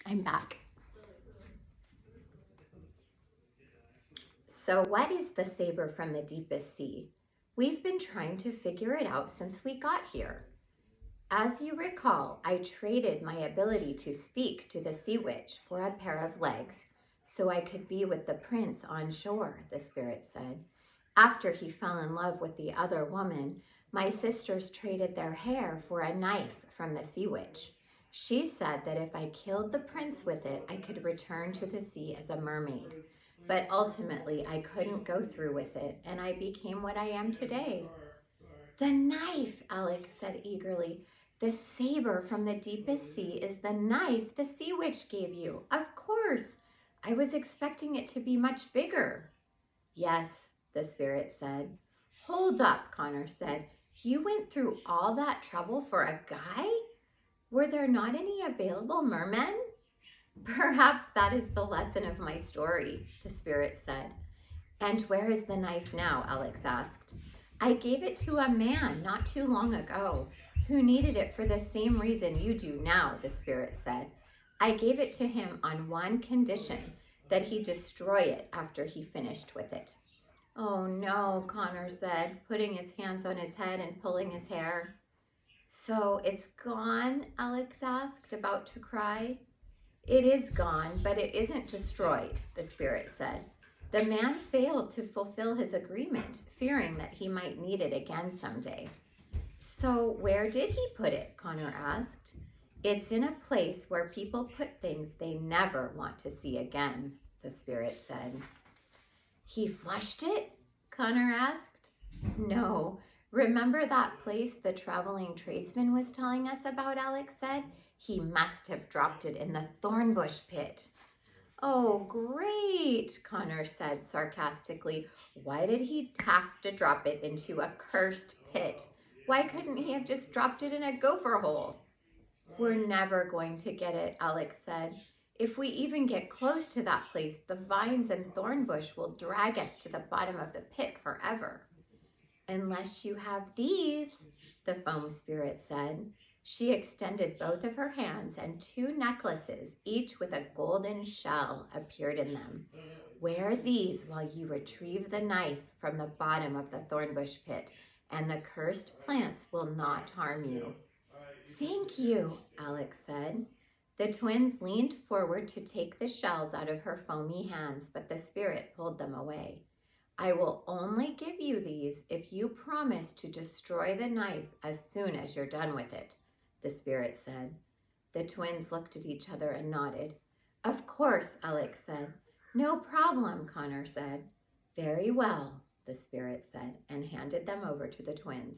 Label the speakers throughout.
Speaker 1: I'm back. So what is the saber from the deepest sea? We've been trying to figure it out since we got here. As you recall, I traded my ability to speak to the sea witch for a pair of legs so I could be with the prince on shore, the spirit said. After he fell in love with the other woman, my sisters traded their hair for a knife from the sea witch. She said that if I killed the prince with it, I could return to the sea as a mermaid. But ultimately, I couldn't go through with it, and I became what I am today. The knife, Alex said eagerly. The saber from the deepest sea is the knife the sea witch gave you. Of course. I was expecting it to be much bigger. Yes, the spirit said. Hold up, Connor said. You went through all that trouble for a guy? Were there not any available mermen? Perhaps that is the lesson of my story, the spirit said. And where is the knife now? Alex asked. I gave it to a man not too long ago who needed it for the same reason you do now, the spirit said. I gave it to him on one condition, that he destroy it after he finished with it. Oh no, Connor said, putting his hands on his head and pulling his hair. So it's gone? Alex asked, about to cry. It is gone, but it isn't destroyed, the spirit said. The man failed to fulfill his agreement, fearing that he might need it again someday. So where did he put it? Connor asked. It's in a place where people put things they never want to see again, the spirit said. He flushed it? Connor asked. No. Remember that place the traveling tradesman was telling us about, Alex said? He must have dropped it in the thornbush pit. Oh, great, Connor said sarcastically. Why did he have to drop it into a cursed pit? Why couldn't he have just dropped it in a gopher hole? We're never going to get it, Alex said. If we even get close to that place, the vines and thornbush will drag us to the bottom of the pit forever. Unless you have these, the foam spirit said. She extended both of her hands, and 2 necklaces, each with a golden shell, appeared in them. Wear these while you retrieve the knife from the bottom of the thornbush pit, and the cursed plants will not harm you. Thank you, Alex said. The twins leaned forward to take the shells out of her foamy hands, but the spirit pulled them away. I will only give you these if you promise to destroy the knife as soon as you're done with it, the spirit said. The twins looked at each other and nodded. Of course, Alex said. No problem, Connor said. Very well, the spirit said, and handed them over to the twins.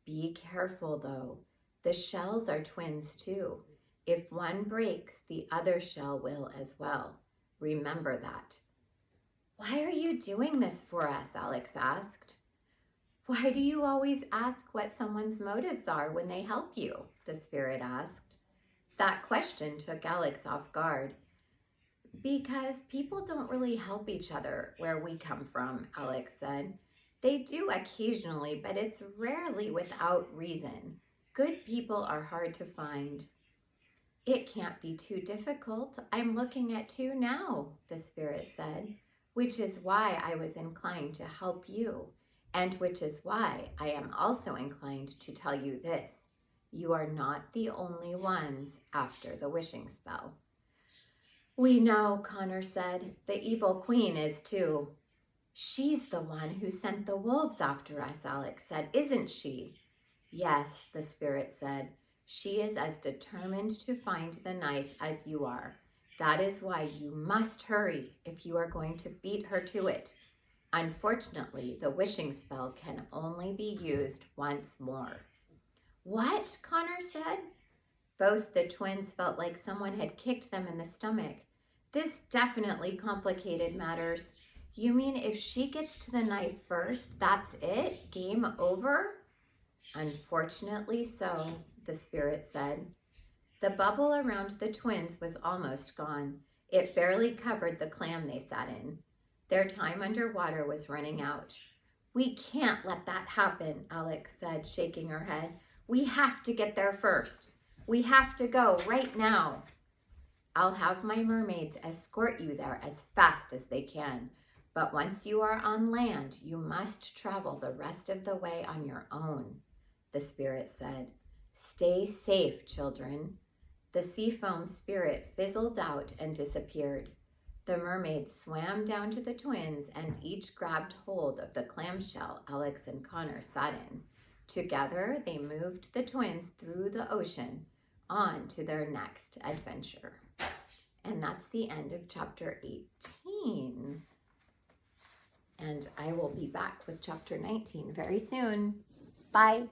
Speaker 1: Be careful, though. The shells are twins, too. If one breaks, the other shell will as well. Remember that. Why are you doing this for us? Alex asked. Why do you always ask what someone's motives are when they help you? The spirit asked. That question took Alex off guard. Because people don't really help each other where we come from, Alex said. They do occasionally, but it's rarely without reason. Good people are hard to find. It can't be too difficult. I'm looking at 2 now, the spirit said, which is why I was inclined to help you, and which is why I am also inclined to tell you this. You are not the only ones after the wishing spell. We know, Connor said. The evil queen is too. She's the one who sent the wolves after us, Alex said, isn't she? Yes, the spirit said. She is as determined to find the knife as you are. That is why you must hurry if you are going to beat her to it. Unfortunately, the wishing spell can only be used once more. What? Connor said. Both the twins felt like someone had kicked them in the stomach. This definitely complicated matters. You mean if she gets to the knife first, that's it? Game over? Unfortunately so, the spirit said. The bubble around the twins was almost gone. It barely covered the clam they sat in. Their time underwater was running out. We can't let that happen, Alex said, shaking her head. We have to get there first. We have to go right now. I'll have my mermaids escort you there as fast as they can. But once you are on land, you must travel the rest of the way on your own, the spirit said. Stay safe, children. The sea foam spirit fizzled out and disappeared. The mermaids swam down to the twins and each grabbed hold of the clamshell Alex and Connor sat in. Together, they moved the twins through the ocean on to their next adventure. And that's the end of chapter 18. And I will be back with chapter 19 very soon. Bye.